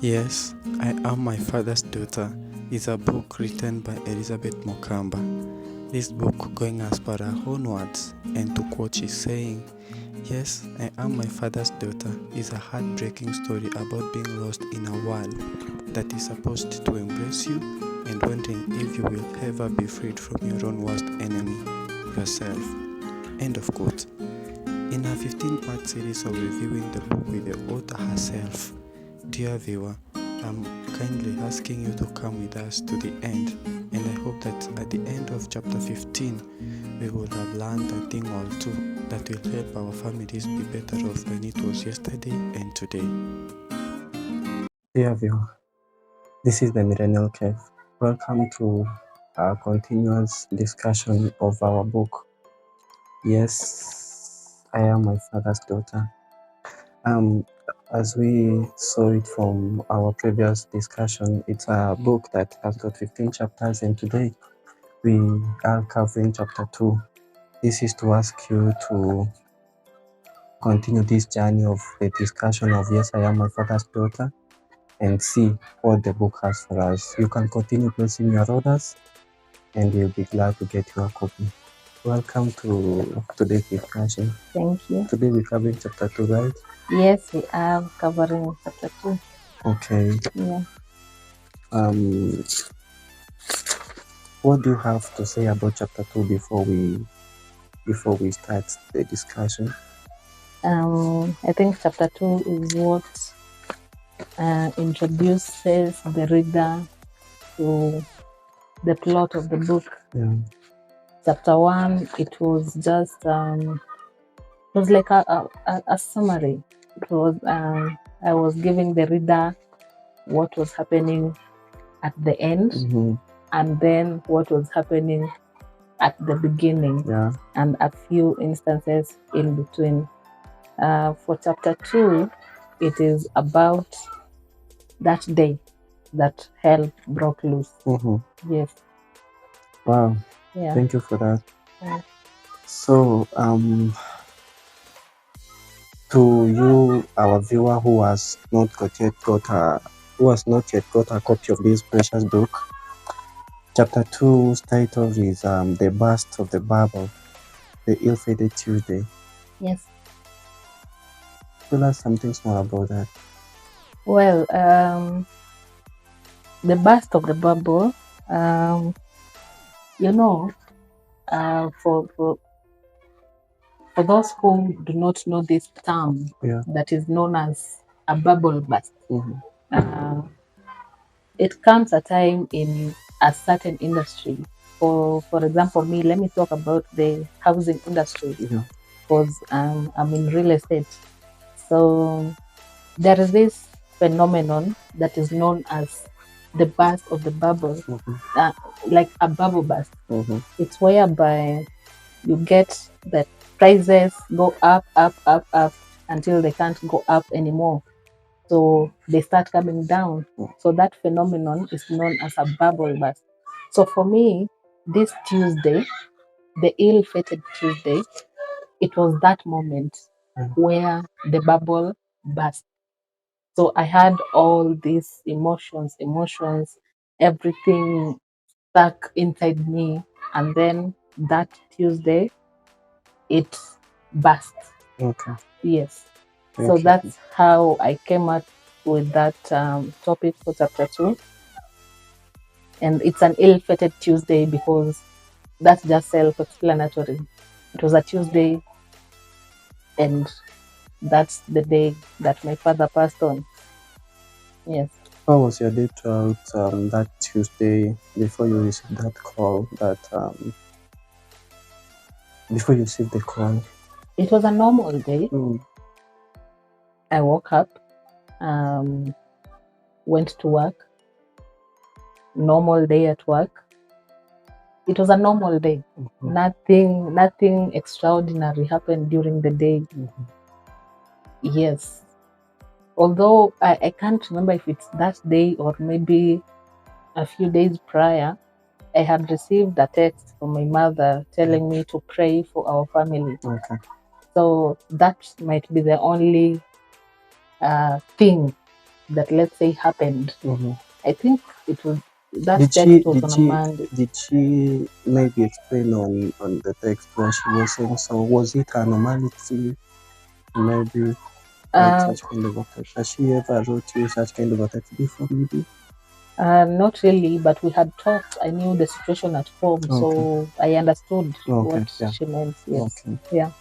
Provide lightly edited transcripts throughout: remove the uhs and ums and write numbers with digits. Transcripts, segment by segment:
Yes, I Am My Father's Daughter is a book written by Elizabeth Mokamba. This book, going as per her own words, and to quote she's saying, "Yes, I Am My Father's Daughter" is a heartbreaking story about being lost in a world that is supposed to embrace you and wondering if you will ever be freed from your own worst enemy, yourself. End of quote. In our 15-part series of reviewing the book with the author herself, dear viewer, I'm kindly asking you to come with us to the end, and I hope that at the end of chapter 15, we will have learned a thing or two that will help our families be better off than it was yesterday and today. Dear viewer, this is the Millennial Cave. Welcome to our continuous discussion of our book. Yes, I Am My Father's Daughter. As we saw it from our previous discussion, it's a book that has got 15 chapters, and today we are covering chapter 2. This is to ask you to continue this journey of the discussion of Yes, I Am My Father's Daughter and see what the book has for us. You can continue placing your orders, and we'll be glad to get your copy. Welcome to today's discussion. Thank you. Today we're covering chapter 2, right? Yes, we are covering chapter 2. Okay. Yeah. What do you have to say about chapter 2 before we start the discussion? I think chapter 2 is what introduces the reader to the plot of the book. Yeah. Chapter 1, it was just it was like a summary. It was I was giving the reader what was happening at the end, and then what was happening at the beginning, and a few instances in between. For chapter 2, it is about that day that hell broke loose. Yes. Wow. Yeah. Thank you for that. Yeah. So, to you, our viewer who has not yet got a copy of this precious book, chapter 2's title is "The Burst of the Bubble, the Ill-Fated Tuesday." Yes. Tell us something more about that. Well, the burst of the bubble, for those who do not know this term, that is known as a bubble burst. It comes a time in a certain industry. For example, me, let me talk about the housing industry, because I'm in real estate. So there is this phenomenon that is known as the burst of the bubble, like a bubble burst. It's whereby you get that prices go up until they can't go up anymore. So they start coming down. So that phenomenon is known as a bubble burst. So for me, this Tuesday, the ill-fated Tuesday, it was that moment where the bubble burst. So I had all these emotions, everything stuck inside me. And then that Tuesday, it burst. Okay. Yes. So that's how I came up with that topic for chapter 2. And it's an ill-fated Tuesday because that's just self-explanatory. It was a Tuesday, and that's the day that my father passed on. Yes. How was your day throughout that Tuesday before you received that call? Before you received the call? It was a normal day. I woke up, went to work. Normal day at work. It was a normal day. Nothing extraordinary happened during the day. Yes. Although I can't remember if it's that day or maybe a few days prior, I had received a text from my mother telling me to pray for our family. Okay. So that might be the only thing that, let's say, happened. I think it was that Did text was on a Monday. did she maybe explain on the text what she was saying? So was it a normality? Maybe like such kind of a text. Has she ever wrote you such kind of a text before? Maybe. Not really, but we had talked. I knew the situation at home, so I understood what she meant. Yes. Yeah.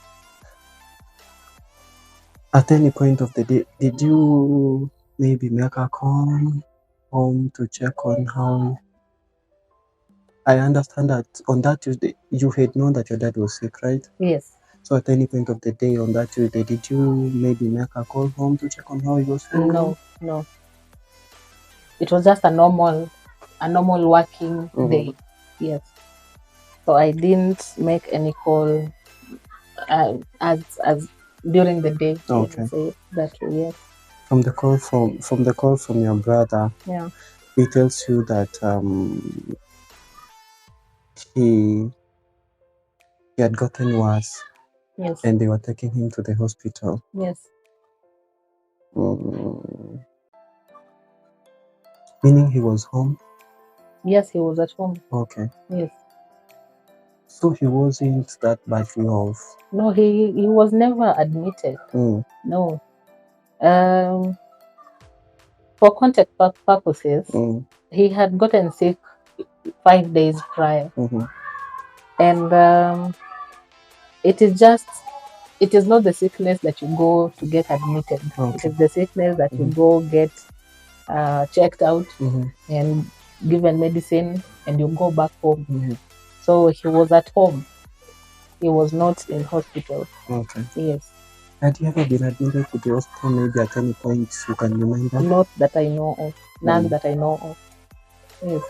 At any point of the day, did you maybe make her call home to check on how? I understand that on that Tuesday you had known that your dad was sick, right? Yes. So at any point of the day on that Tuesday, did you maybe make a call home to check on how he was feeling? No. It was just a normal working day. Yes. So I didn't make any call as during the day. Okay. Say that way. Yes. From the call from your brother, Yeah. he tells you that he had gotten worse. Yes. And they were taking him to the hospital. Yes. Meaning he was home? Yes, he was at home. Okay. Yes. So he wasn't that badly off? No, he was never admitted. No. For contact purposes, he had gotten sick 5 days prior. And it is not the sickness that you go to get admitted. It is the sickness that you go get checked out and given medicine and you go back home. So he was at home. He was not in hospital. Okay. Yes. Had you ever been admitted to the hospital maybe at any point you can remember? Not that I know of. None that I know of. Yes.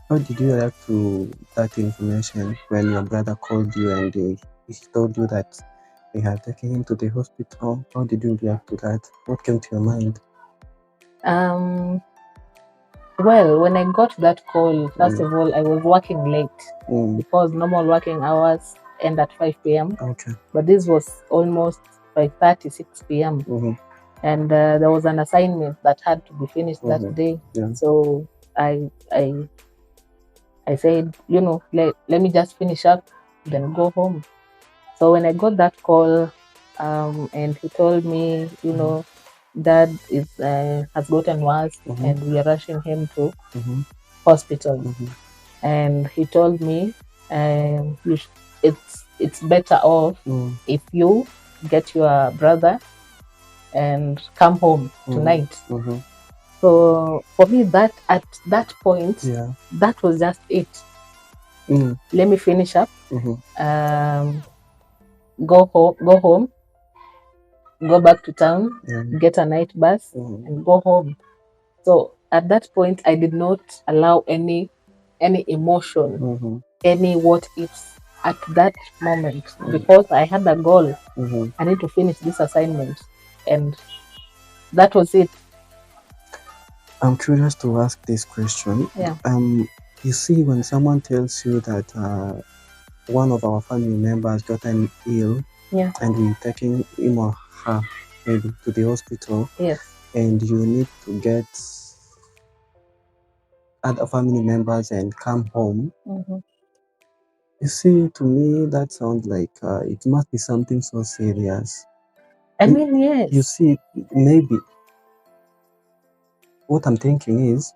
How did you react to that information when your brother called you and he told you that they had taken him to the hospital? How did you react to that? What came to your mind? Well, when I got that call, first of all, I was working late because normal working hours end at 5 p.m. Okay. But this was almost 5:30, 6 p.m. And there was an assignment that had to be finished that day. Yeah. So I said, let me just finish up, then go home. So when I got that call, and he told me, Dad has gotten worse, and we are rushing him to hospital. And he told me, it's better off if you get your brother and come home tonight. So for me, that at that point, that was just it. Let me finish up, go home, go back to town, get a night bus, and go home. So at that point, I did not allow any emotion, any what ifs at that moment, because I had a goal. I need to finish this assignment, and that was it. I'm curious to ask this question. Yeah. You see, when someone tells you that one of our family members gotten ill, and we're taking him or her maybe to the hospital, and you need to get other family members and come home. You see, to me, that sounds like it must be something so serious. I mean, yes. You see, maybe what I'm thinking is,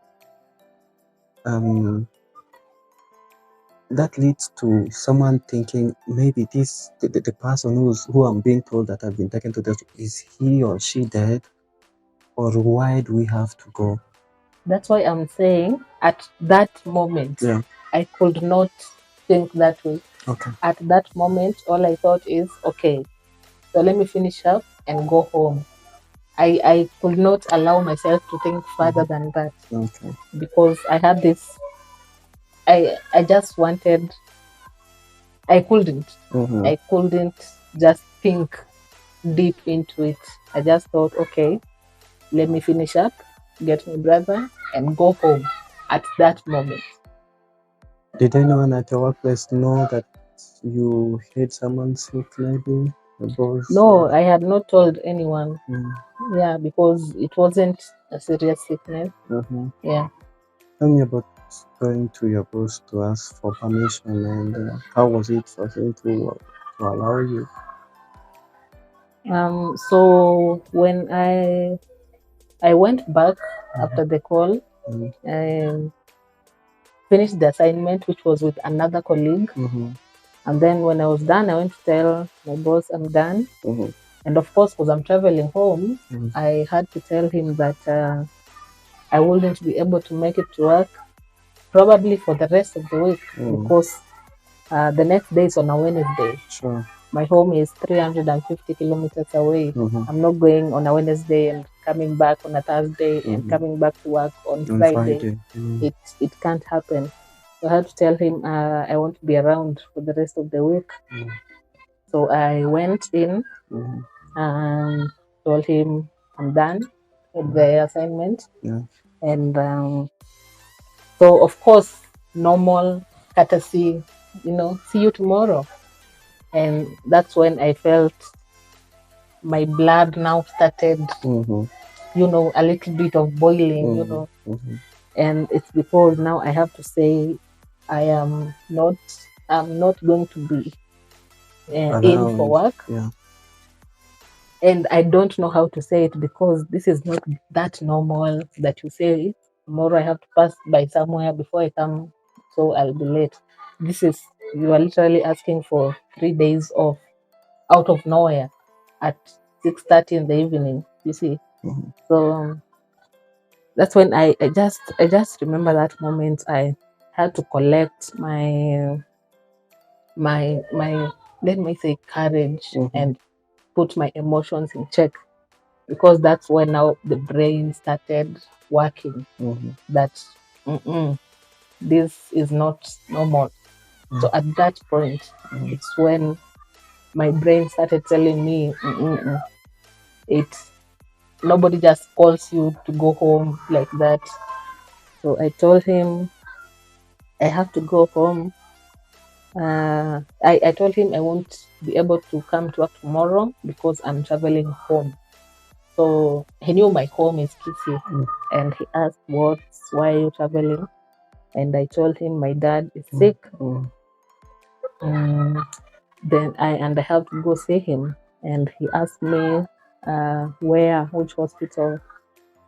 that leads to someone thinking maybe the person who I'm being told that I've been taken to the, is he or she dead, or why do we have to go? That's why I'm saying at that moment, I could not think that way. Okay. At that moment, all I thought is, okay, so let me finish up and go home. I could not allow myself to think further than that. Okay. Because I had this, I just wanted, I couldn't just think deep into it. I just thought, okay, let me finish up, get my brother, and go home at that moment. Did anyone at your workplace know that you had someone sick maybe? No, I had not told anyone. Yeah, because it wasn't a serious sickness. Yeah. Tell me about going to your boss to ask for permission, and how was it for him to allow you? So when I went back after the call, and finished the assignment, which was with another colleague. And then when I was done, I went to tell my boss I'm done. And of course, because I'm traveling home, I had to tell him that I wouldn't be able to make it to work probably for the rest of the week because the next day is on a Wednesday. Sure. My home is 350 kilometers away. I'm not going on a Wednesday and coming back on a Thursday and coming back to work on Friday. It can't happen. So I had to tell him I want to be around for the rest of the week. So I went in and told him I'm done with the assignment. And so, of course, normal courtesy, see you tomorrow. And that's when I felt my blood now started, a little bit of boiling, And it's because now I have to say I'm not going to be in for work. Yeah. And I don't know how to say it because this is not that normal that you say tomorrow I have to pass by somewhere before I come, so I'll be late. You are literally asking for 3 days off out of nowhere at 6:30 in the evening, you see. So that's when I just remember that moment. I had to collect my let me say courage and put my emotions in check, because that's when now the brain started working that this is not normal. So at that point, it's when my brain started telling me nobody just calls you to go home like that. So I told him I have to go home. I told him I won't be able to come to work tomorrow because I'm traveling home. So he knew my home is Kisii, and he asked, why are you traveling? And I told him my dad is sick. Then I have to go see him. And he asked me which hospital,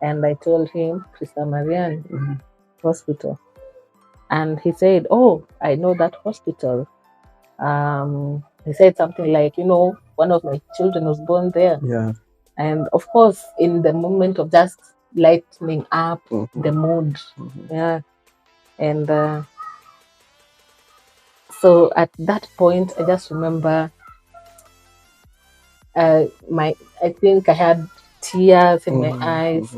and I told him Krista Marian Hospital. And he said, oh, I know that hospital. He said something like, one of my children was born there. Yeah. And of course, in the moment of just lightening up the mood. Yeah. And so at that point, I just remember I think I had tears in my eyes,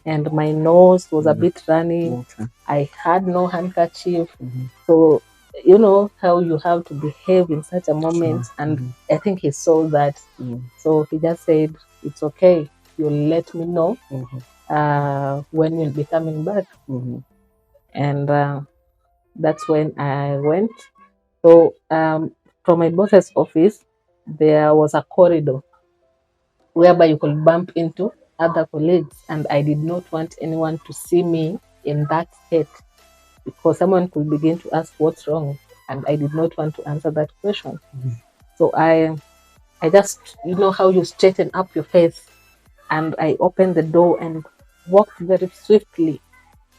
and my nose was a bit running. I had no handkerchief. So you know how you have to behave in such a moment. And I think he saw that. So he just said, it's okay, you'll let me know when we'll be coming back. And that's when I went. So from my boss's office, there was a corridor whereby you could bump into other colleagues, and I did not want anyone to see me in that state, because someone could begin to ask what's wrong, and I did not want to answer that question. So I just, how you straighten up your face, and I opened the door and walked very swiftly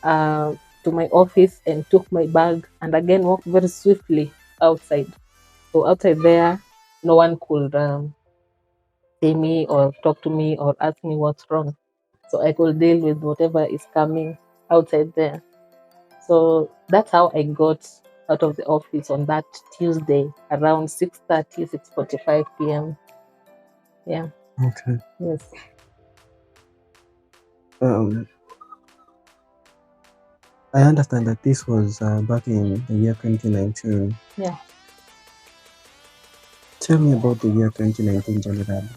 to my office and took my bag, and again walked very swiftly outside. So outside there, no one could see me or talk to me or ask me what's wrong. So I could deal with whatever is coming outside there. So that's how I got out of the office on that Tuesday around 6:30, 6:45 p.m. Yeah. Okay. Yes. I understand that this was back in the year 2019. Yeah. Tell me about the year 2019 generally.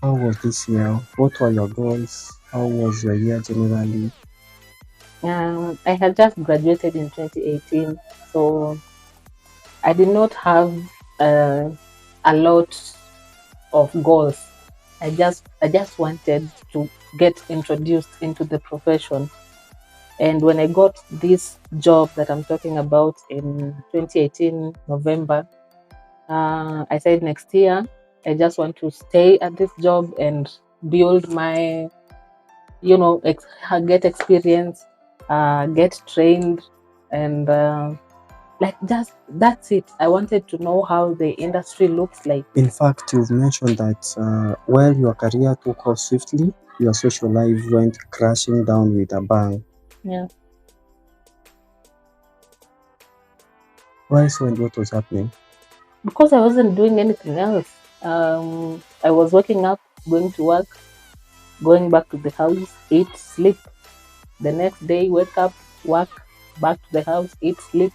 How was this year? What were your goals? How was your year generally? I had just graduated in 2018, so I did not have a lot of goals. I just wanted to get introduced into the profession. And when I got this job that I'm talking about in 2018 November, I said next year I just want to stay at this job and build my, get experience, get trained, and just that's it. I wanted to know how the industry looks like. In fact, you've mentioned that while your career took off swiftly, your social life went crashing down with a bang. Yeah. Why so, and what was happening? Because I wasn't doing anything else. I was waking up, going to work, going back to the house, eat, sleep. The next day, wake up, work, back to the house, eat, sleep.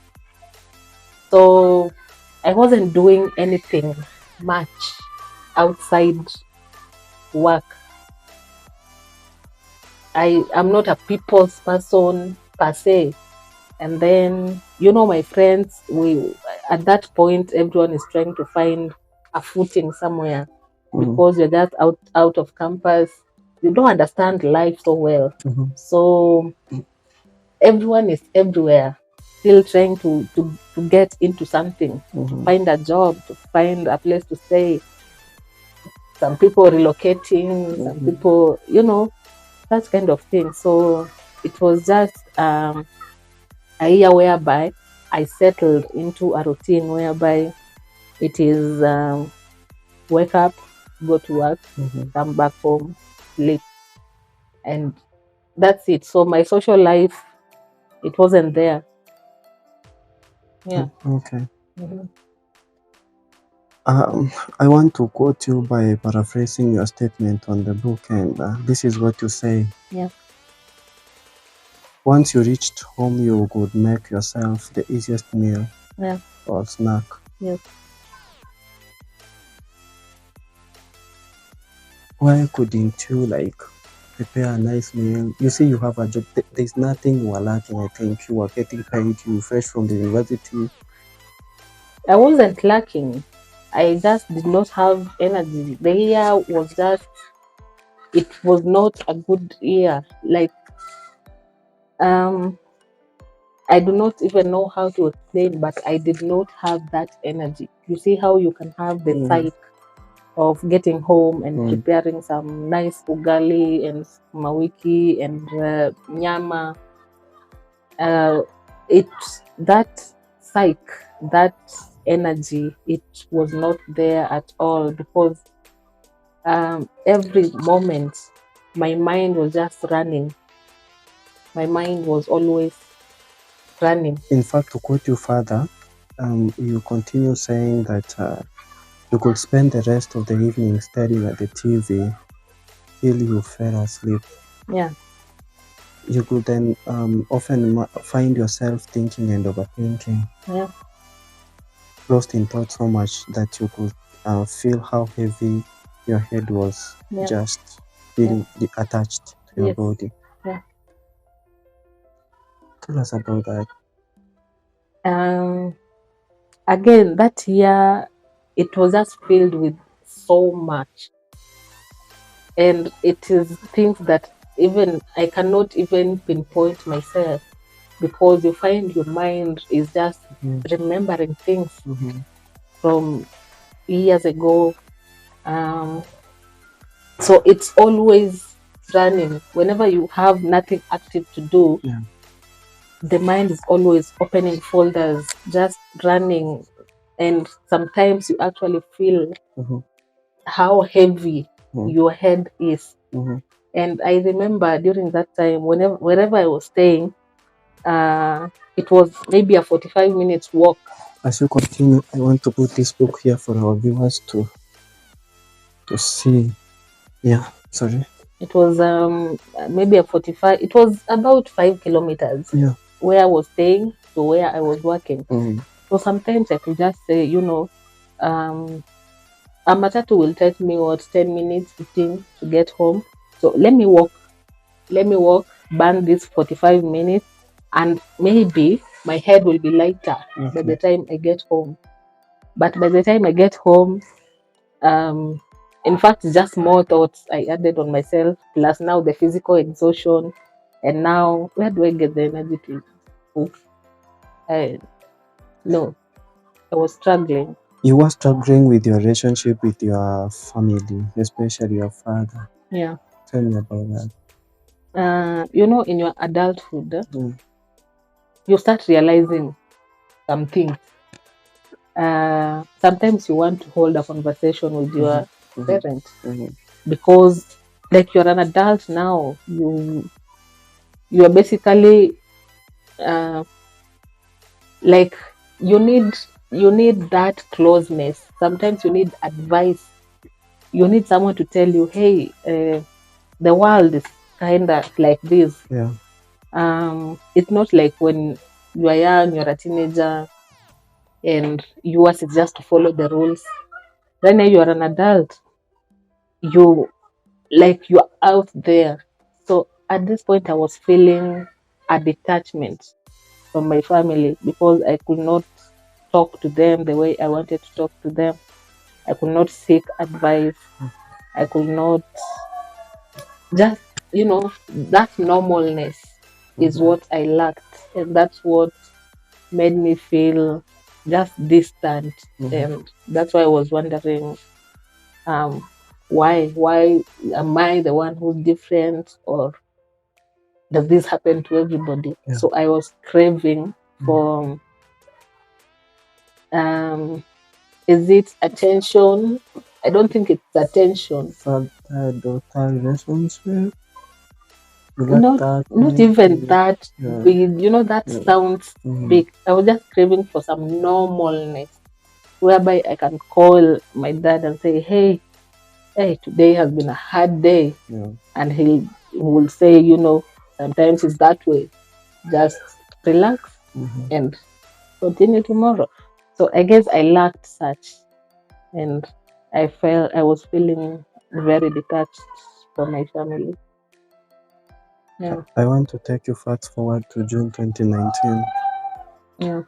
So I wasn't doing anything much outside work. I am not a people's person per se. And then, my friends, at that point, everyone is trying to find a footing somewhere because you're just out of campus. You don't understand life so well. So everyone is everywhere, still trying to get into something, to find a job, to find a place to stay. Some people relocating, some people, that kind of thing. So it was just a year whereby I settled into a routine whereby it is wake up, go to work, come back home, sleep, and that's it. So my social life, it wasn't there. Yeah. Okay. I want to quote you by paraphrasing your statement on the book, and this is what you say. Yeah. Once you reached home, you could make yourself the easiest meal or snack. Yes. Why couldn't you prepare a nice meal? You see, you have a job. There's nothing you are lacking. I think you are getting paid. You fresh from the university. I wasn't lacking. I just did not have energy. The year was just, it was not a good year. I do not even know how to explain, but I did not have that energy. You see how you can have the psyche of getting home and preparing some nice ugali and mawiki and nyama. That psyche, that energy, it was not there at all, because every moment my mind was just running. My mind was always running. In fact, to quote you further, you continue saying that you could spend the rest of the evening staring at the TV till you fell asleep. Yeah. You could then often find yourself thinking and overthinking. Yeah. Lost in thought so much that you could feel how heavy your head was, just being attached to your body. Yeah. Tell us about that. Again, that year, it was just filled with so much. And it is things that even I cannot even pinpoint myself, because you find your mind is just remembering things from years ago. So it's always running. Whenever you have nothing active to do, the mind is always opening folders, just running. And sometimes you actually feel how heavy your head is. And I remember during that time, wherever I was staying, it was maybe a 45 minutes walk. As you continue, I want to put this book here for our viewers to see. Yeah, sorry. It was maybe a 45. It was about 5 kilometers. Yeah. Where I was staying to where I was working. So sometimes I could just say, a matatu will take me 10 minutes, 15 to get home. So let me walk, burn this 45 minutes, and maybe my head will be lighter by the time I get home. But by the time I get home, In fact, just more thoughts I added on myself, plus now the physical exhaustion. And now, where do I get the energy to cook? No, I was struggling. You were struggling with your relationship with your family, especially your father. Yeah. Tell me about that. In your adulthood, you start realizing some things. Sometimes you want to hold a conversation with your parent because, like, you're an adult now. You are basically like you need that closeness. Sometimes you need advice. You need someone to tell you, hey, the world is kind of like this. Yeah. It's not like when you are young, you're a teenager, and yours is just to follow the rules. Right now, you are an adult. You're out there. So at this point, I was feeling a detachment from my family because I could not talk to them the way I wanted to talk to them. I could not seek advice. I could not just, that normalness is what I lacked. And that's what made me feel just distant. And that's why I was wondering, why am I the one who's different, or does this happen to everybody? Yeah. So I was craving for, is it attention? I don't think it's attention. Father-daughter relationship? Not even that big. That sounds big. I was just craving for some normalness, whereby I can call my dad and say, hey, today has been a hard day. Yeah. And he will say, sometimes it's that way. Just relax and continue tomorrow. So I guess I lacked such. And I was feeling very detached from my family. Yeah. I want to take you fast forward to June 2019. Yeah.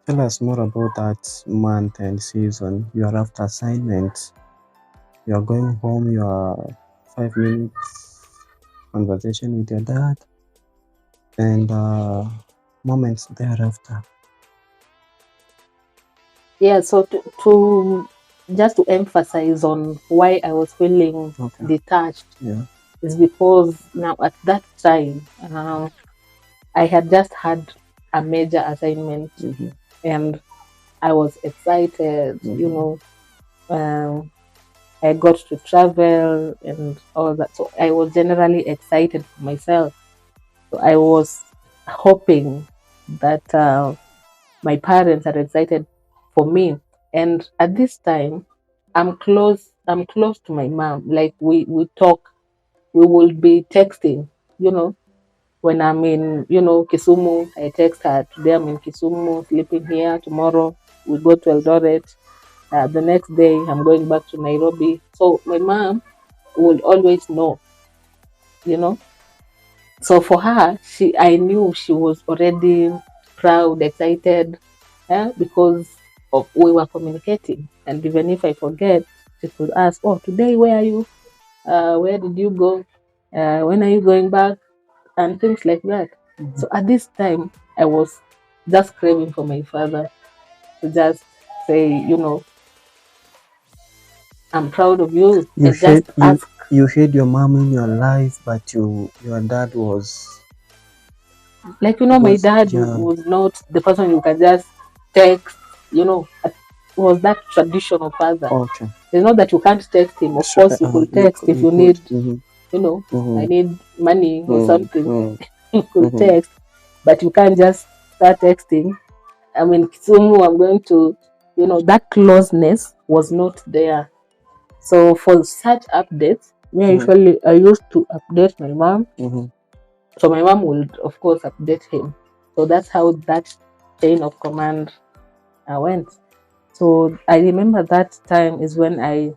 Tell us more about that month and season. You are after assignment. You are going home. You are 5 minutes conversation with your dad, and moments thereafter. Yeah. So to just to emphasize on why I was feeling detached, is because now at that time I had just had a major assignment, and I was excited. I got to travel and all that, so I was generally excited for myself. So I was hoping that my parents are excited for me. And at this time, I'm close to my mom. Like we talk, we will be texting, when I'm in, Kisumu, I text her, today I'm in Kisumu, sleeping here, tomorrow we go to Eldoret. The next day I'm going back to Nairobi. So my mom will always know, So for her, I knew she was already proud, excited, because we were communicating. And even if I forget, she could ask, oh, today, where are you? Where did you go? When are you going back? And things like that. So at this time, I was just craving for my father to just say, I'm proud of you. You had your mom in your life, but your dad was like, my dad was not the person you can just text, was that traditional father. Okay. It's not that you can't text him. Of course, you could text if you need, I need money or something. You could text, but you can't just start texting. I'm in Kisumu, I'm going to, that closeness was not there. So for such updates, I used to update my mom. So my mom would, of course, update him. So that's how that chain of command went. So I remember that time is when I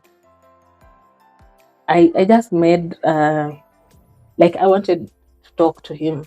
just made, I wanted to talk to him.